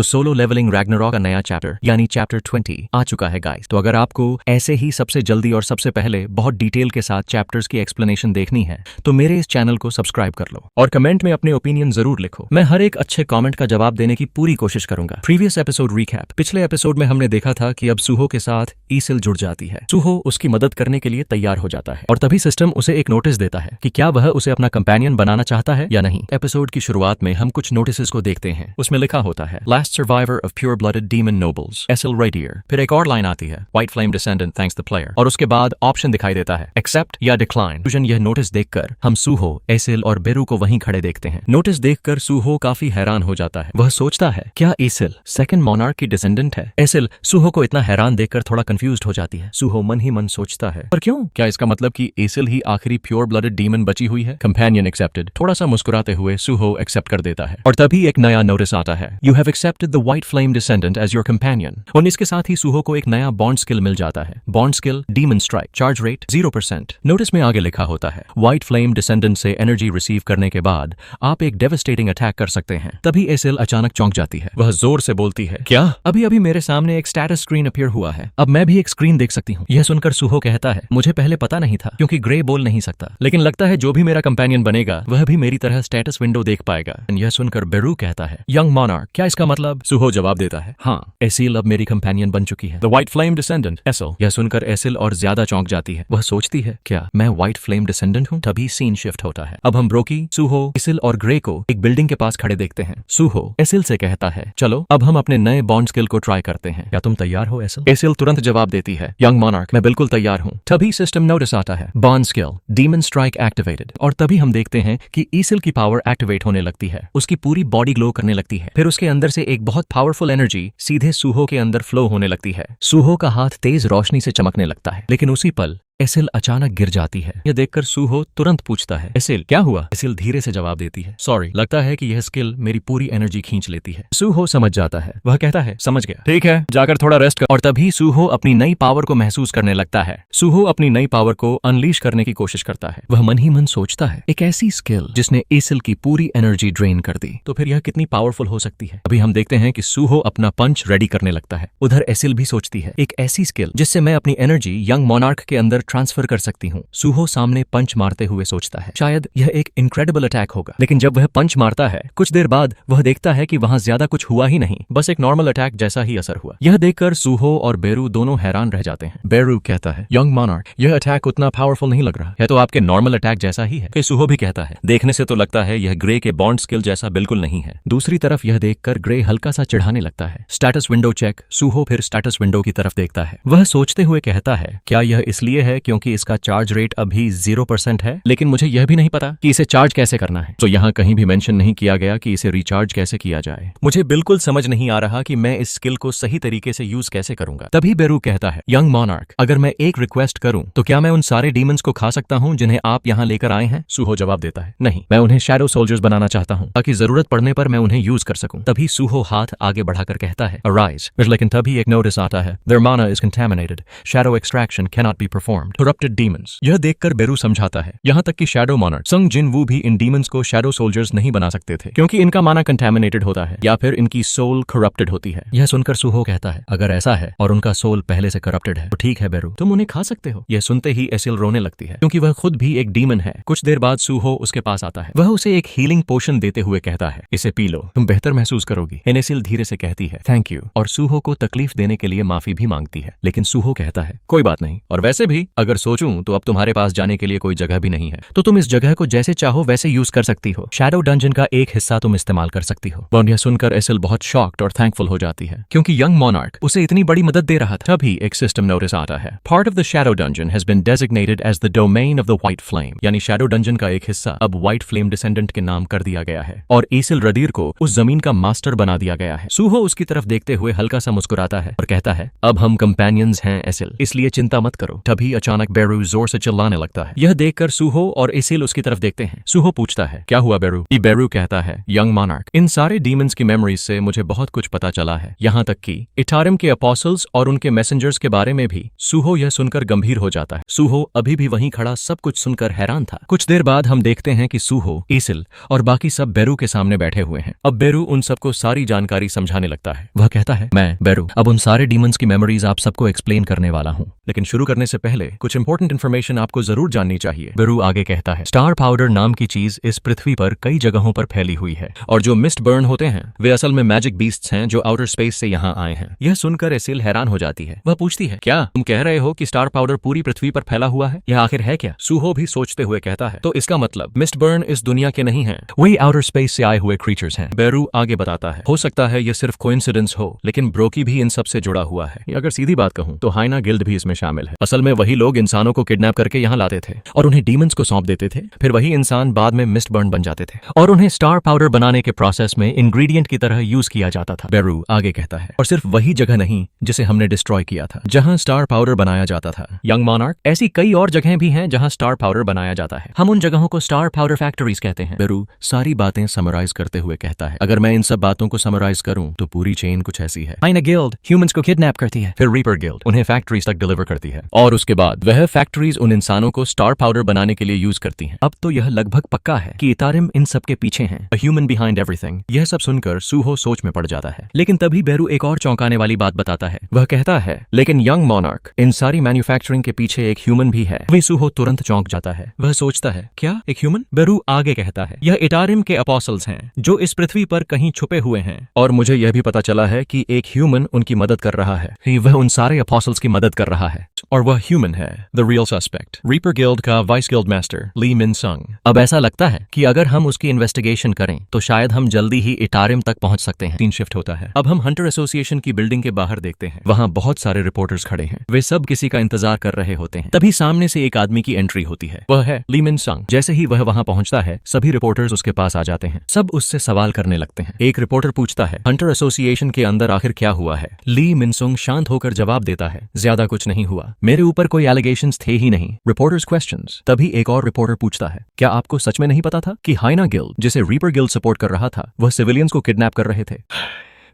तो solo levelling Ragnarok का नया चैप्टर यानी चैप्टर 20 आ चुका है गाइस। तो अगर आपको ऐसे ही सबसे जल्दी और सबसे पहले बहुत डिटेल के साथ चैप्टर्स की एक्सप्लेनेशन देखनी है तो मेरे इस चैनल को सब्सक्राइब कर लो और कमेंट में अपने ओपिनियन जरूर लिखो। मैं हर एक अच्छे कमेंट का जवाब देने की पूरी कोशिश करूंगा। Previous episode recap. पिछले एपिसोड में हमने देखा था कि अब सूहो के साथ ईसिल जुड़ जाती है। सूहो उसकी मदद करने के लिए तैयार हो जाता है और तभी सिस्टम उसे एक नोटिस देता है कि क्या वह उसे अपना कंपेनियन बनाना चाहता है या नहीं। एपिसोड की शुरुआत में हम कुछ नोटिस को देखते हैं। उसमें लिखा होता है last survivor of pure blooded demon nobles Asil Radiar. फिर एक और लाइन आती है white flame descendant thanks the player और उसके बाद ऑप्शन दिखाई देता है एक्सेप्ट या डिक्लाइन। यह नोटिस देखकर हम सूहो, एसिल और बेरू को वहीं खड़े देखते हैं। नोटिस देखकर सूहो काफी हैरान हो जाता है। वह सोचता है क्या एसिल सेकंड मोनार्क की डिसेंडेंट है। एसिल सूहो को इतना हैरान देखकर थोड़ा कंफ्यूज्ड हो जाती है। सूहो मन ही मन सोचता है पर क्यों? क्या इसका मतलब कि एसिल ही आखिरी प्योर ब्लडेड डीमन बची हुई है? Companion accepted. थोड़ा सा मुस्कुराते हुए सूहो एक्सेप्ट कर देता है और तभी एक नया नोटिस आता है you have accepted the white flame descendant as your companion. और इसके साथ ही सूहो को एक नया बॉन्ड स्किल मिल जाता है। Bond skill demon strike, charge rate 0%। Notice में आगे लिखा होता है व्हाइट फ्लेम डिसेंडेंट से एनर्जी रिसीव करने के बाद आप एक डेवास्टेटिंग अटैक कर सकते हैं। तभी एसिल अचानक चौंक जाती है। वह जोर से बोलती है क्या? अभी अभी मेरे सामने एक स्टेटस स्क्रीन अपीयर हुआ है। अब मैं भी एक स्क्रीन देख सकती हूँ। यह सुनकर सूहो कहता है मुझे पहले पता नहीं था क्योंकि ग्रे बोल नहीं सकता, लेकिन लगता है जो भी मेरा कंपेनियन बनेगा वह भी मेरी तरह स्टेटस विंडो देख पाएगा। यह सुनकर बेरू कहता है यंग मोनार्क, क्या इसका मतलब? सूहो जवाब देता है हाँ, एसिल अब मेरी कंपेनियन बन चुकी है, the white flame descendant acyl. यह सुनकर एसिल और ज्यादा चौंक जाती है। वह सोचती है क्या मैं व्हाइट फ्लेम डिसेंडेंट हूँ? तभी सीन शिफ्ट होता है। अब हम ब्रोकी, सूहो, एसिल और ग्रे को एक बिल्डिंग के पास खड़े देखते हैं। सूहो एसिल से कहता है चलो अब हम अपने नए बॉन्ड स्किल को ट्राई करते हैं। क्या तुम तैयार हो एसिल? एसिल तुरंत जवाब देती है यंग मोनार्क, मैं बिल्कुल तैयार हूँ। तभी सिस्टम नोटिस आता है bond skill demon strike activated और तभी हम देखते हैं कि एसिल की पावर एक्टिवेट होने लगती है। उसकी पूरी बॉडी ग्लो करने लगती है। फिर उसके अंदर से एक बहुत पावरफुल एनर्जी सीधे सूहो के अंदर फ्लो होने लगती है। सूहो का हाथ तेज रोशनी से चमकने लगता है, लेकिन उसी पल एसिल अचानक गिर जाती है। यह देखकर सूहो तुरंत पूछता है एसिल क्या हुआ? एसिल धीरे से जवाब देती है सॉरी, लगता है कि यह स्किल मेरी पूरी एनर्जी खींच लेती है। सूहो समझ जाता है। वह कहता है समझ गया, ठीक है जाकर थोड़ा रेस्ट कर। और तभी सूहो अपनी नई पावर को महसूस करने लगता है। सूहो अपनी नई पावर को अनलीश करने की कोशिश करता है। वह मन ही मन सोचता है एक ऐसी स्किल जिसने एसिल की पूरी एनर्जी ड्रेन कर दी तो फिर यह कितनी पावरफुल हो सकती है। अभी हम देखते हैं कि सूहो अपना पंच रेडी करने लगता है। उधर एसिल भी सोचती है एक ऐसी स्किल जिससे मैं अपनी एनर्जी यंग मोनार्क के अंदर ट्रांसफर कर सकती हूँ। सूहो सामने पंच मारते हुए सोचता है शायद यह एक इनक्रेडिबल अटैक होगा, लेकिन जब वह पंच मारता है कुछ देर बाद वह देखता है कि वहां ज्यादा कुछ हुआ ही नहीं, बस एक नॉर्मल अटैक जैसा ही असर हुआ। यह देखकर सूहो और बेरू दोनों हैरान रह जाते हैं। बेरू कहता है यंग मोनार्क, यह अटैक उतना पावरफुल नहीं लग रहा है, तो आपके नॉर्मल अटैक जैसा ही है। सूहो भी कहता है देखने से तो लगता है यह ग्रे के बॉन्ड स्किल जैसा बिल्कुल नहीं है। दूसरी तरफ यह देखकर ग्रे हल्का सा चिढ़ाने लगता है। Status window check. सूहो फिर स्टेटस विंडो की तरफ देखता है। वह सोचते हुए कहता है क्या यह इसलिए है क्योंकि इसका चार्ज रेट अभी 0% है, लेकिन मुझे यह भी नहीं पता कि इसे चार्ज कैसे करना है। तो यहाँ कहीं भी मेंशन नहीं किया गया कि इसे रिचार्ज कैसे किया जाए। मुझे बिल्कुल समझ नहीं आ रहा कि मैं इस स्किल को सही तरीके से यूज कैसे करूंगा। तभी बेरू कहता है यंग मोनार्क, अगर मैं एक रिक्वेस्ट करूं तो क्या मैं उन सारे डीमंस को खा सकता हूं जिन्हें आप यहाँ लेकर आए हैं? सूहो जवाब देता है नहीं, मैं उन्हें शैडो सोल्जर्स बनाना चाहता हूँ ताकि जरूरत पड़ने पर मैं उन्हें यूज कर सकूं। तभी सूहो हाथ आगे बढ़ाकर कहता है अराइज, लेकिन तभी एक नोटिस आता है देयर माना is contaminated, shadow extraction can not be performed, corrupted demons. यह देखकर बेरू समझाता है यहाँ तक कि शैडो मोनार्क संग जिन वू भी इन डीमंस को शैडो सोल्जर्स नहीं बना सकते थे क्योंकि इनका माना कंटामिनेटेड होता है या फिर इनकी सोल करप्टेड होती है। यह सुनकर सूहो कहता है अगर ऐसा है और उनका सोल पहले से करप्टेड है तो ठीक है बेरू, तुम उन्हें खा सकते हो। यह सुनते ही एसिल रोने लगती है क्योंकि वह खुद भी एक डीमन है। कुछ देर बाद सूहो उसके पास आता है। वह उसे एक हीलिंग पोशन देते हुए कहता है इसे पी लो, तुम बेहतर महसूस करोगी। एसिल धीरे से कहती है थैंक यू और सूहो को तकलीफ देने के लिए माफी भी मांगती है, लेकिन सूहो कहता है कोई बात नहीं, और वैसे भी अगर सोचूं तो अब तुम्हारे पास जाने के लिए कोई जगह भी नहीं है, तो तुम इस जगह को जैसे चाहो वैसे यूज कर सकती हो। शैडो डंजन का एक हिस्सा तुम इस्तेमाल कर सकती हो। यह सुनकर एसिल बहुत शॉक्ड और थैंकफुल हो जाती है क्योंकि यंग मोनार्क उसे इतनी बड़ी मदद दे रहा था। तभी एक सिस्टम नोटिस आता है part of the shadow dungeon has been designated as the domain of the white flame, यानी शैडो डंजन का एक हिस्सा अब व्हाइट फ्लेम डिसेंडेंट के नाम कर दिया गया है और एसिल रदीर को उस जमीन का मास्टर बना दिया गया है। सूहो उसकी तरफ देखते हुए हल्का सा मुस्कुराता है और कहता है अब हम कंपेनियंस हैं एसिल, इसलिए चिंता मत करो। तभी अचानक बेरू जोर से चिल्लाने लगता है। यह देखकर सूहो और इसिल उसकी तरफ देखते हैं। सूहो पूछता है, क्या हुआ बेरू? बेरू कहता है, यंग मॉनार्क, इन सारे डीमंस की मेमोरीज से मुझे बहुत कुछ पता चला है, यहाँ तक कि इटारिम के अपॉसल्स और उनके मैसेंजर्स के बारे में भी। सूहो यह सुनकर गंभीर हो जाता है। सूहो अभी भी वहीं खड़ा सब कुछ सुनकर हैरान था। कुछ देर बाद हम देखते हैं कि सूहो, इसिल और बाकी सब बेरू के सामने बैठे हुए हैं। अब बेरू उन सबको सारी जानकारी समझाने लगता है। वह कहता है, मैं बेरू अब उन सारे डीमंस की मेमोरीज आप सबको एक्सप्लेन करने वाला हूँ, लेकिन शुरू करने से पहले कुछ इंपॉर्टेंट इन्फॉर्मेशन आपको जरूर जाननी चाहिए। बेरू आगे कहता है, स्टार पाउडर नाम की चीज इस पृथ्वी पर कई जगहों पर फैली हुई है, और जो मिस्ट बर्न होते हैं वे असल में मैजिक बीस्ट्स हैं जो आउटर स्पेस से यहाँ आए हैं। यह सुनकर इसिल हैरान हो जाती है। वह पूछती है, क्या तुम कह रहे हो कि स्टार पाउडर पूरी पृथ्वी पर फैला हुआ है? यह आखिर है क्या? सूहो भी सोचते हुए कहता है, तो इसका मतलब मिस्ट बर्न इस दुनिया के नहीं है, वही आउटर स्पेस से आए हुए क्रीचर्स हैं। बेरू आगे बताता है, हो सकता है यह सिर्फ कोइंसिडेंस हो, लेकिन ब्रोकी भी इन सब से जुड़ा हुआ है। अगर सीधी बात कहूं तो हाइना गिल्ड भी इसमें शामिल है। असल में वही लोग इंसानों को किडनैप करके यहाँ लाते थे और उन्हें डीमंस को सौंप देते थे। फिर वही इंसान बाद में मिस्ट बर्न बन जाते थे और उन्हें स्टार पाउडर बनाने के प्रोसेस में इंग्रेडिएंट की तरह यूज किया जाता था। बेरू आगे कहता है, और सिर्फ वही जगह नहीं जिसे हमने डिस्ट्रॉय किया था जहां स्टार पाउडर बनाया जाता था। यंग मॉनार्क, ऐसी कई और जगहें भी हैं जहां स्टार पाउडर बनाया जाता है। हम उन जगहों को स्टार पाउडर फैक्ट्रीज कहते हैं। बेरू सारी बातें समराइज करते हुए कहता है, अगर मैं इन सब बातों को समराइज करूं तो पूरी चेन कुछ ऐसी है। हाइना गिल्ड ह्यूमंस को किडनैप करती है, फिर रीपर गिल्ड उन्हें फैक्ट्रीज तक डिलीवर करती है, और उसके बाद वह फैक्ट्रीज उन इंसानों को स्टार पाउडर बनाने के लिए यूज करती हैं। अब तो यह लगभग पक्का है कि इटारिम इन सब के पीछे हैं, अ ह्यूमन बिहाइंड एवरीथिंग। यह सब सुनकर सूहो सोच में पड़ जाता है, लेकिन तभी बेरू एक और चौंकाने वाली बात बताता है। वह कहता है, लेकिन यंग मॉनार्क, इन सारी मैन्युफैक्चरिंग के पीछे एक ह्यूमन भी है। वही सूहो तुरंत चौंक जाता है। वह सोचता है, क्या एक ह्यूमन? बेरू आगे कहता है, यह इटारिम के अपॉसल्स हैं जो इस पृथ्वी पर कहीं छुपे हुए हैं, और मुझे यह भी पता चला है कि एक ह्यूमन उनकी मदद कर रहा है। वह उन सारे अपॉसल्स की मदद कर रहा है, और वह ह्यूमन है, the real suspect, reaper guild का वाइस गिल्ड मास्टर ली मिन संग। अब ऐसा लगता है कि अगर हम उसकी इन्वेस्टिगेशन करें तो शायद हम जल्दी ही इटारिम तक पहुंच सकते हैं। सीन शिफ्ट होता है। अब हम हंटर एसोसिएशन की बिल्डिंग के बाहर देखते हैं। वहां बहुत सारे रिपोर्टर्स खड़े हैं। वे सब किसी का इंतजार कर रहे होते हैं। तभी सामने से एक आदमी की एंट्री होती है। वह है ली मिन संग। जैसे ही वह वहां पहुंचता है, सभी रिपोर्टर्स उसके पास आ जाते हैं। सब उससे सवाल करने लगते हैं। एक रिपोर्टर पूछता है, हंटर एसोसिएशन के अंदर आखिर क्या हुआ है? ली मिनसुंग शांत होकर जवाब देता है, ज्यादा कुछ नहीं हुआ, मेरे ऊपर कोई एलिगेशंस थे ही नहीं। Reporters questions. तभी एक और रिपोर्टर पूछता है, क्या आपको सच में नहीं पता था कि हाइना गिल्ड, जिसे रीपर गिल्ड सपोर्ट कर रहा था, वह सिविलियंस को किडनैप कर रहे थे?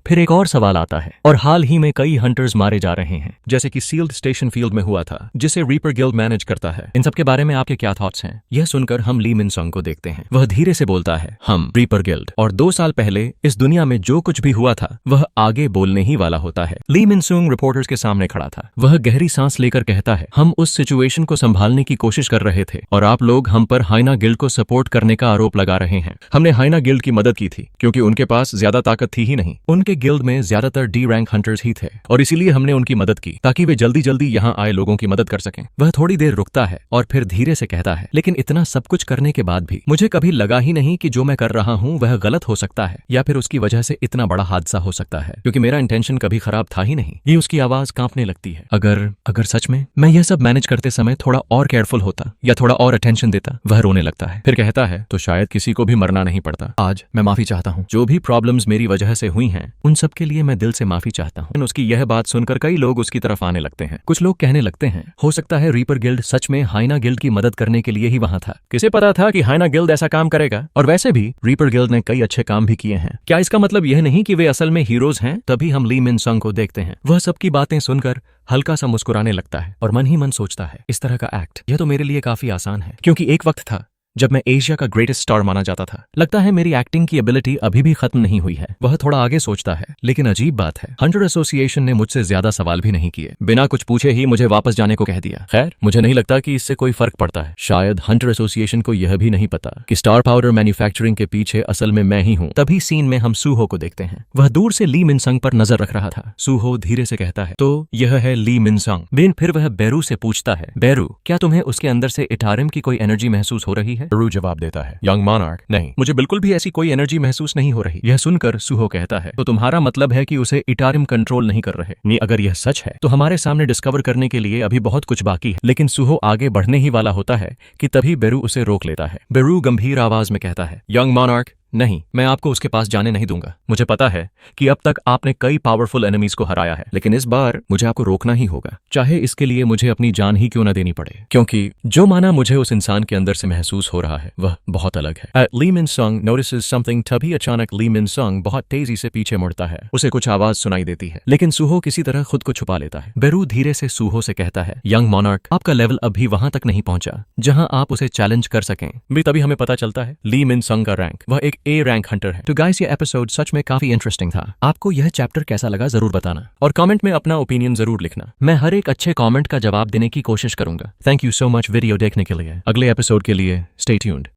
फिर एक और सवाल आता है, और हाल ही में कई हंटर्स मारे जा रहे हैं, जैसे कि सील्ड स्टेशन फील्ड में हुआ था, जिसे रीपर गिल्ड मैनेज करता है। इन सब के बारे में आपके क्या थॉट्स हैं? यह सुनकर हम ली मिनसंग को देखते हैं। वह धीरे से बोलता है, हम रीपर गिल्ड और 2 साल पहले इस दुनिया में जो कुछ भी हुआ था वह आगे बोलने ही वाला होता है। ली मिनसुंग रिपोर्टर्स के सामने खड़ा था। वह गहरी सांस लेकर कहता है, हम उस सिचुएशन को संभालने की कोशिश कर रहे थे और आप लोग हम पर हाइना गिल्ड को सपोर्ट करने का आरोप लगा रहे हैं। हमने हाइना गिल्ड की मदद की थी क्योंकि उनके पास ज्यादा ताकत थी ही नहीं। उनके गिल्ड में ज्यादा डी रैंक हंटर्स ही थे और इसीलिए हमने उनकी मदद की ताकि वे जल्दी जल्दी यहाँ आए लोगों की मदद कर सकें। वह थोड़ी देर रुकता है और फिर धीरे से कहता है, लेकिन इतना सब कुछ करने के बाद भी मुझे कभी लगा ही नहीं कि जो मैं कर रहा हूँ वह गलत हो सकता है, या फिर उसकी वजह से इतना बड़ा हादसा हो सकता है, क्योंकि मेरा इंटेंशन कभी खराब था ही नहीं। ये उसकी आवाज कांपने लगती है। अगर सच में मैं यह सब मैनेज करते समय थोड़ा और केयरफुल होता या थोड़ा और अटेंशन देता। वह रोने लगता है। फिर कहता है, तो शायद किसी को भी मरना नहीं पड़ता। आज मैं माफी चाहता हूँ। जो भी प्रॉब्लम्स मेरी वजह से हुई हैं उन सब के लिए मैं दिल से माफी चाहता हूँ। उसकी यह बात सुनकर कई लोग उसकी तरफ आने लगते हैं। कुछ लोग कहने लगते हैं, हो सकता है रीपर गिल्ड सच में हाइना गिल्ड की मदद करने के लिए ही वहां था। किसे पता था कि हाइना गिल्ड ऐसा काम करेगा? और वैसे भी रीपर गिल्ड ने कई अच्छे काम भी किए हैं। क्या इसका मतलब यह नहीं कि वे असल में हीरोज हैं? तभी हम ली मिनसंग को देखते हैं। वह सबकी बातें सुनकर हल्का सा मुस्कुराने लगता है और मन ही मन सोचता है, इस तरह का एक्ट यह तो मेरे लिए काफी आसान है, क्योंकि एक वक्त था जब मैं एशिया का ग्रेटेस्ट स्टार माना जाता था। लगता है मेरी एक्टिंग की एबिलिटी अभी भी खत्म नहीं हुई है। वह थोड़ा आगे सोचता है, लेकिन अजीब बात है, हंटर एसोसिएशन ने मुझसे ज्यादा सवाल भी नहीं किए। बिना कुछ पूछे ही मुझे वापस जाने को कह दिया। खैर, मुझे नहीं लगता कि इससे कोई फर्क पड़ता है। शायद हंटर एसोसिएशन को यह भी नहीं पता कि स्टार पाउडर मैन्युफैक्चरिंग के पीछे असल में मैं ही हूँ। तभी सीन में हम सूहो को देखते हैं। वह दूर से ली मिनसंग पर नजर रख रहा था। सूहो धीरे से कहता है, तो यह है ली मिनसंग। फिर वह बेरू से पूछता है, बेरू, क्या तुम्हें उसके अंदर से इटारिम की कोई एनर्जी महसूस हो रही है? बेरू जवाब देता है, यंग मॉनार्क, नहीं, मुझे बिल्कुल भी ऐसी कोई एनर्जी महसूस नहीं हो रही। यह सुनकर सूहो कहता है, तो तुम्हारा मतलब है कि उसे इटारिम कंट्रोल नहीं कर रहे? नहीं, अगर यह सच है तो हमारे सामने डिस्कवर करने के लिए अभी बहुत कुछ बाकी है। लेकिन सूहो आगे बढ़ने ही वाला होता है कि तभी बेरू उसे रोक लेता है। बेरू गंभीर आवाज में कहता है, यंग मॉनार्क, नहीं, मैं आपको उसके पास जाने नहीं दूंगा। मुझे पता है कि अब तक आपने कई पावरफुल एनिमीज को हराया है, लेकिन इस बार मुझे आपको रोकना ही होगा, चाहे इसके लिए मुझे अपनी जान ही क्यों न देनी पड़े, क्योंकि जो माना मुझे उस इंसान के अंदर से महसूस हो रहा है वह बहुत अलग है। ली मिन संग नोटिसेस समथिंग, तभी अचानक ली मिन संग बहुत तेजी से पीछे मुड़ता है। उसे कुछ आवाज सुनाई देती है, लेकिन सूहो किसी तरह खुद को छुपा लेता है। बेरू धीरे से सूहो से कहता है, यंग मोनार्क, आपका लेवल अभी वहां तक नहीं पहुंचा जहां आप उसे चैलेंज कर सकें। भी तभी हमें पता चलता है ली मिन संग का रैंक, वह एक ए रैंक हंटर है। तो गाइस, ये एपिसोड सच में काफी इंटरेस्टिंग था। आपको यह चैप्टर कैसा लगा जरूर बताना और कमेंट में अपना ओपिनियन जरूर लिखना। मैं हर एक अच्छे कमेंट का जवाब देने की कोशिश करूंगा। Thank you so much video देखने के लिए। अगले एपिसोड के लिए स्टे ट्यून्ड।